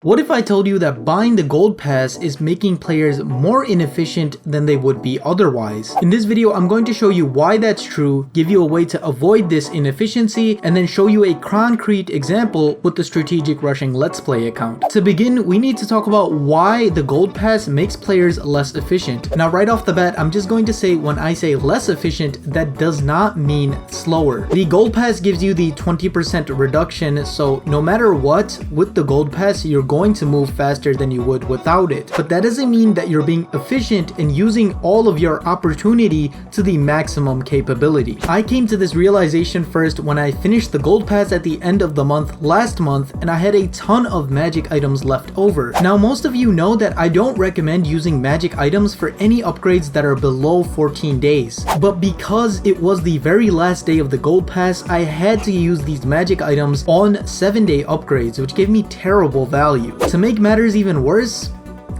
What if I told you that buying the gold pass is making players more inefficient than they would be otherwise? In this video, I'm going to show you why that's true, give you a way to avoid this inefficiency, and then show you a concrete example with the strategic rushing Let's Play account. To begin, we need to talk about why the gold pass makes players less efficient. Now, right off the bat, I'm just going to say when I say less efficient, that does not mean slower. The gold pass gives you the 20% reduction, so no matter what, with the gold pass, you're going to move faster than you would without it. But that doesn't mean that you're being efficient and using all of your opportunity to the maximum capability. I came to this realization first when I finished the gold pass at the end of the month last month, and I had a ton of magic items left over. Now, most of you know that I don't recommend using magic items for any upgrades that are below 14 days. But because it was the very last day of the gold pass, I had to use these magic items on 7-day upgrades, which gave me terrible value. To make matters even worse,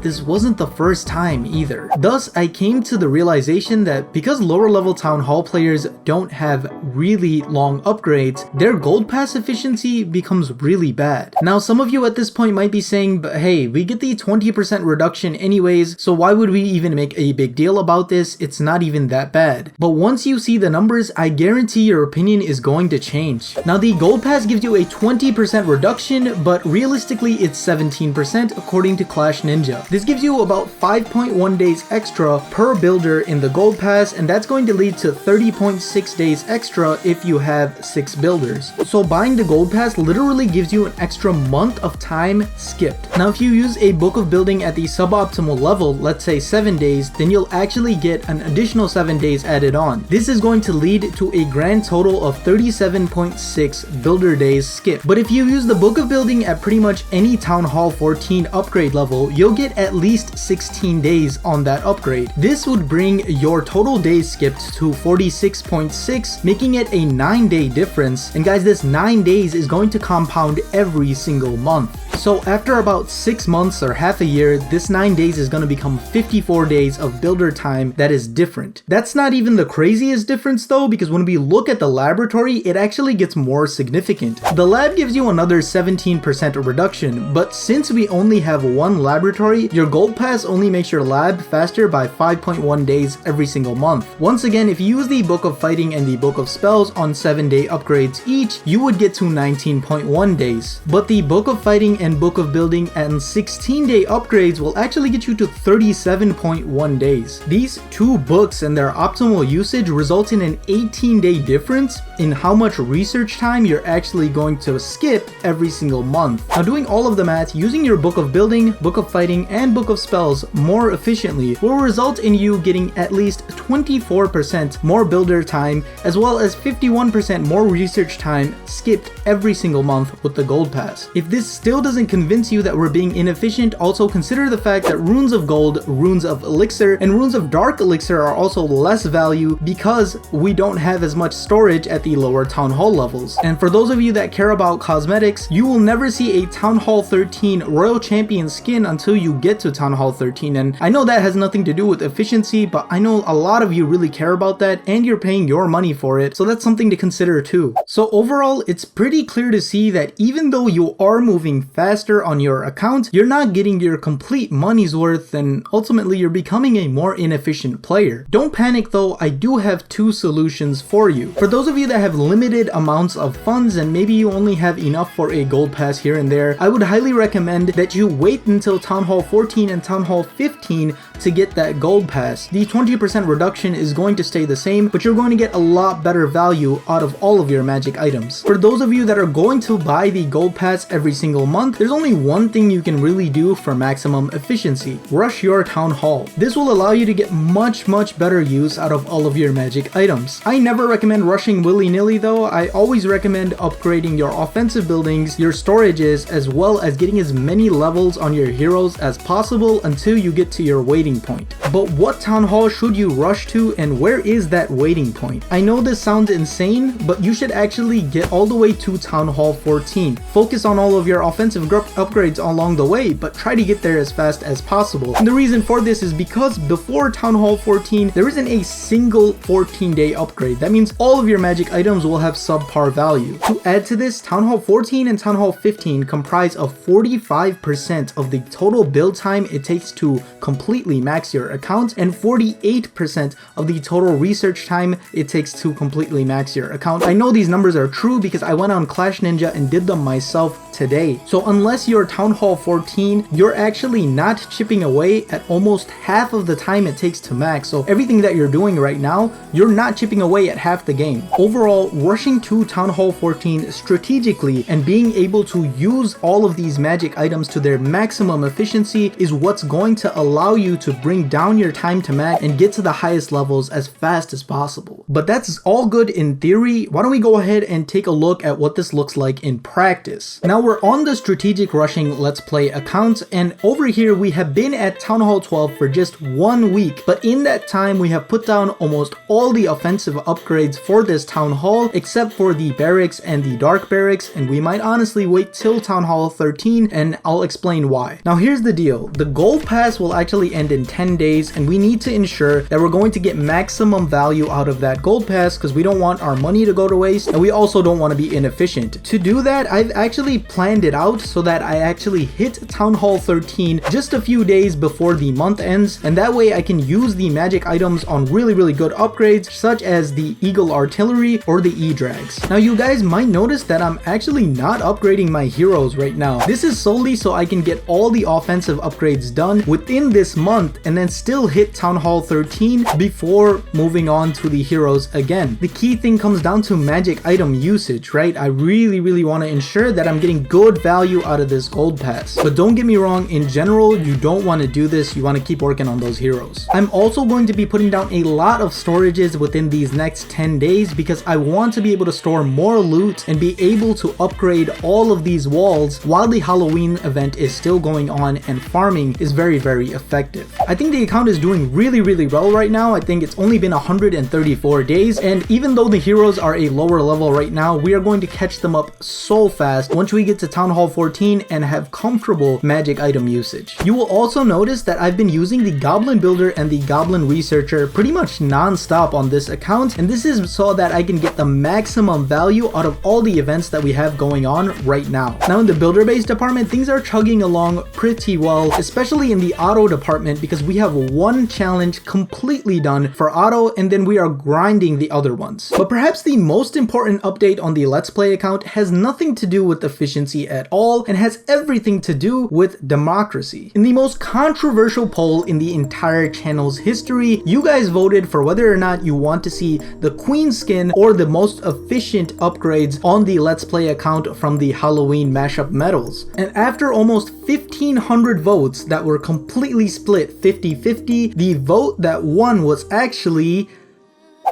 this wasn't the first time either. Thus, I came to the realization that because lower level town hall players don't have really long upgrades, their gold pass efficiency becomes really bad. Now, some of you at this point might be saying, but hey, we get the 20% reduction anyways, so why would we even make a big deal about this? It's not even that bad. But once you see the numbers, I guarantee your opinion is going to change. Now, the gold pass gives you a 20% reduction, but realistically it's 17% according to Clash Ninja. This gives you about 5.1 days extra per builder in the gold pass, and that's going to lead to 30.6 days extra if you have 6 builders. So buying the gold pass literally gives you an extra month of time skipped. Now, if you use a book of building at the suboptimal level, let's say 7 days, then you'll actually get an additional 7 days added on. This is going to lead to a grand total of 37.6 builder days skipped. But if you use the book of building at pretty much any town hall 14 upgrade level, you'll get at least 16 days on that upgrade. This would bring your total days skipped to 46.6, making it a 9-day difference. And guys, this 9 days is going to compound every single month. So after about 6 months or half a year, this 9 days is going to become 54 days of builder time that is different. That's not even the craziest difference though, because when we look at the laboratory, it actually gets more significant. The lab gives you another 17% reduction, but since we only have one laboratory, your gold pass only makes your lab faster by 5.1 days every single month. Once again, if you use the book of fighting and the book of spells on 7-day upgrades each, you would get to 19.1 days. But the book of fighting and book of building and 16-day upgrades will actually get you to 37.1 days. These two books and their optimal usage result in an 18-day difference in how much research time you're actually going to skip every single month. Now, doing all of the math using your book of building, book of fighting, and book of spells more efficiently will result in you getting at least 24% more builder time, as well as 51% more research time skipped every single month with the gold pass. If this still doesn't convince you that we're being inefficient, also consider the fact that runes of gold, runes of elixir, and runes of dark elixir are also less value because we don't have as much storage at the lower town hall levels. And for those of you that care about cosmetics, you will never see a town hall 13 royal champion skin until you get to town hall 13, and I know that has nothing to do with efficiency, but I know a lot of you really care about that and you're paying your money for it, so that's something to consider too. So overall, it's pretty clear to see that even though you are moving faster on your account, you're not getting your complete money's worth, and ultimately you're becoming a more inefficient player. Don't panic though, I do have 2 solutions for you. For those of you that have limited amounts of funds and maybe you only have enough for a gold pass here and there, I would highly recommend that you wait until town hall 14 and town hall 15 to get that gold pass. The 20% reduction is going to stay the same, but you're going to get a lot better value out of all of your magic items. For those of you that are going to buy the gold pass every single month, there's only one thing you can really do for maximum efficiency: rush your town hall. This will allow you to get much better use out of all of your magic items. I never recommend rushing willy-nilly though. I always recommend upgrading your offensive buildings, your storages, as well as getting as many levels on your heroes as possible until you get to your waiting point. But what town hall should you rush to, and where is that waiting point? I know this sounds insane, but you should actually get all the way to town hall 14. Focus on all of your offensive upgrades along the way, but try to get there as fast as possible. And the reason for this is because before town hall 14, there isn't a single 14-day upgrade. That means all of your magic items will have subpar value. To add to this, town hall 14 and town hall 15 comprise of 45% of the total build time it takes to completely max your account, and 48% of the total research time it takes to completely max your account. I know these numbers are true because I went on Clash Ninja and did them myself today. So unless you're town hall 14, you're actually not chipping away at almost half of the time it takes to max. So everything that you're doing right now, you're not chipping away at half the game. Overall, rushing to town hall 14 strategically and being able to use all of these magic items to their maximum efficiency is what's going to allow you to bring down your time to max and get to the highest levels as fast as possible. But that's all good in theory. Why don't we go ahead and take a look at what this looks like in practice. Now we're on the strategic rushing let's play account, and over here we have been at town hall 12 for just 1 week, but in that time we have put down almost all the offensive upgrades for this town hall except for the barracks and the dark barracks, and we might honestly wait till town hall 13 and I'll explain why. Now here's the deal. The gold pass will actually end in 10 days, and we need to ensure that we're going to get maximum value out of that gold pass because we don't want our money to go to waste, and we also don't want to be inefficient. To do that, I've actually planned it out so that I actually hit town hall 13 just a few days before the month ends, and that way I can use the magic items on really good upgrades such as the eagle artillery or the e-drags. Now you guys might notice that I'm actually not upgrading my heroes right now. This is solely so I can get all the offensive upgrades done within this month and then still hit town hall 13 before moving on to the heroes again. The key thing comes down to magic item usage, right? I really want to ensure that I'm getting good value out of this gold pass. But don't get me wrong, in general, you don't want to do this. You want to keep working on those heroes. I'm also going to be putting down a lot of storages within these next 10 days because I want to be able to store more loot and be able to upgrade all of these walls while the Halloween event is still going on, and farming is very effective. I think the account is doing really well right now. I think it's only been 134 days, and even though the heroes are a lower level right now, we are going to catch them up so fast once we get to town hall 14 and have comfortable magic item usage. You will also notice that I've been using the goblin builder and the goblin researcher pretty much non-stop on this account, and this is so that I can get the maximum value out of all the events that we have going on right now. Now in the builder base department, things are chugging along pretty well, especially in the auto department because we have one challenge completely done for auto and then we are grinding the other ones. But perhaps the most important update on the Let's Play account has nothing to do with efficiency at all and has everything to do with democracy. In the most controversial poll in the entire channel's history, you guys voted for whether or not you want to see the queen skin or the most efficient upgrades on the Let's Play account from the Halloween mashup medals. And after almost 1,500 votes that were completely split 50-50, the vote that won was actually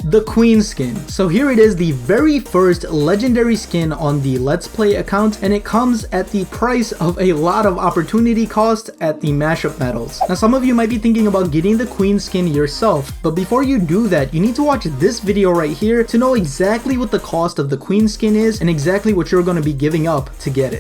the queen skin. So here it is, the very first legendary skin on the Let's Play account, and it comes at the price of a lot of opportunity cost at the mashup medals. Now some of you might be thinking about getting the queen skin yourself, but before you do that, you need to watch this video right here to know exactly what the cost of the queen skin is and exactly what you're going to be giving up to get it.